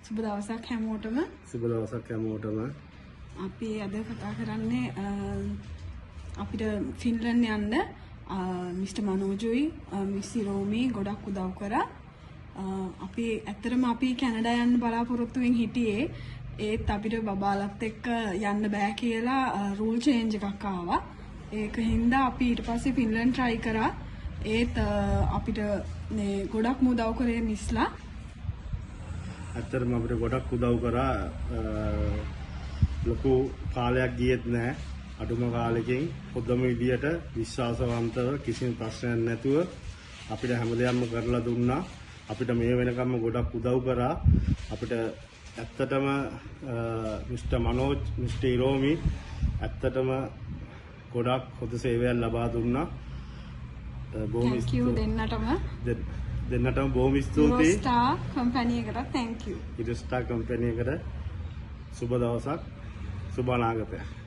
සුබ දවසක් හැමෝටම. සුබ දවසක් හැමෝටම. අපි අද කතා කරන්නේ අපිට ෆින්ලන්ඩ් යන්න මිස්ටර් මනෝජුයි මිස් රෝමි ගොඩක් උදව් කරා. අපි ඇත්තටම අපි කැනඩා යන්න බලාපොරොත්තු වෙමින් හිටියේ. ඒත් අපිට බබාලත් එක්ක යන්න බෑ කියලා රූල් චේන්ජ් එකක් ආවා. ඒක හින්දා අපි ඊට පස්සේ ෆින්ලන්ඩ් try කරා. ඒත් අපිට මේ ගොඩක් උදව් කරේ මිස්ලා. ඇත්තටම අපිට ගොඩක් උදව් කරා. ලොකු කාලයක් ගියෙත් නැහැ. අඩුම කාලෙකින් පොදම විදියට විශ්වාසවන්තව කිසිම ප්‍රශ්නයක් නැතුව අපිට හැමදේම කරලා දුන්නා. අපිට මේ වෙනකම්ම ගොඩක් උදව් කරා. අපිට ඇත්තටම මිස්ටර් මනෝජ් මිස්ටර් රෝමි ඇත්තටම ගොඩක් හොඳ සේවයක් ලබා දුන්නා. බොහොම දෙන්නටම බොහොම ස්තුතියි. ස්ටාර් කම්පැනි එකට thank you. ස්ටාර් කම්පැනි එකට සුබ දවසක් සුබ අනාගතයක්.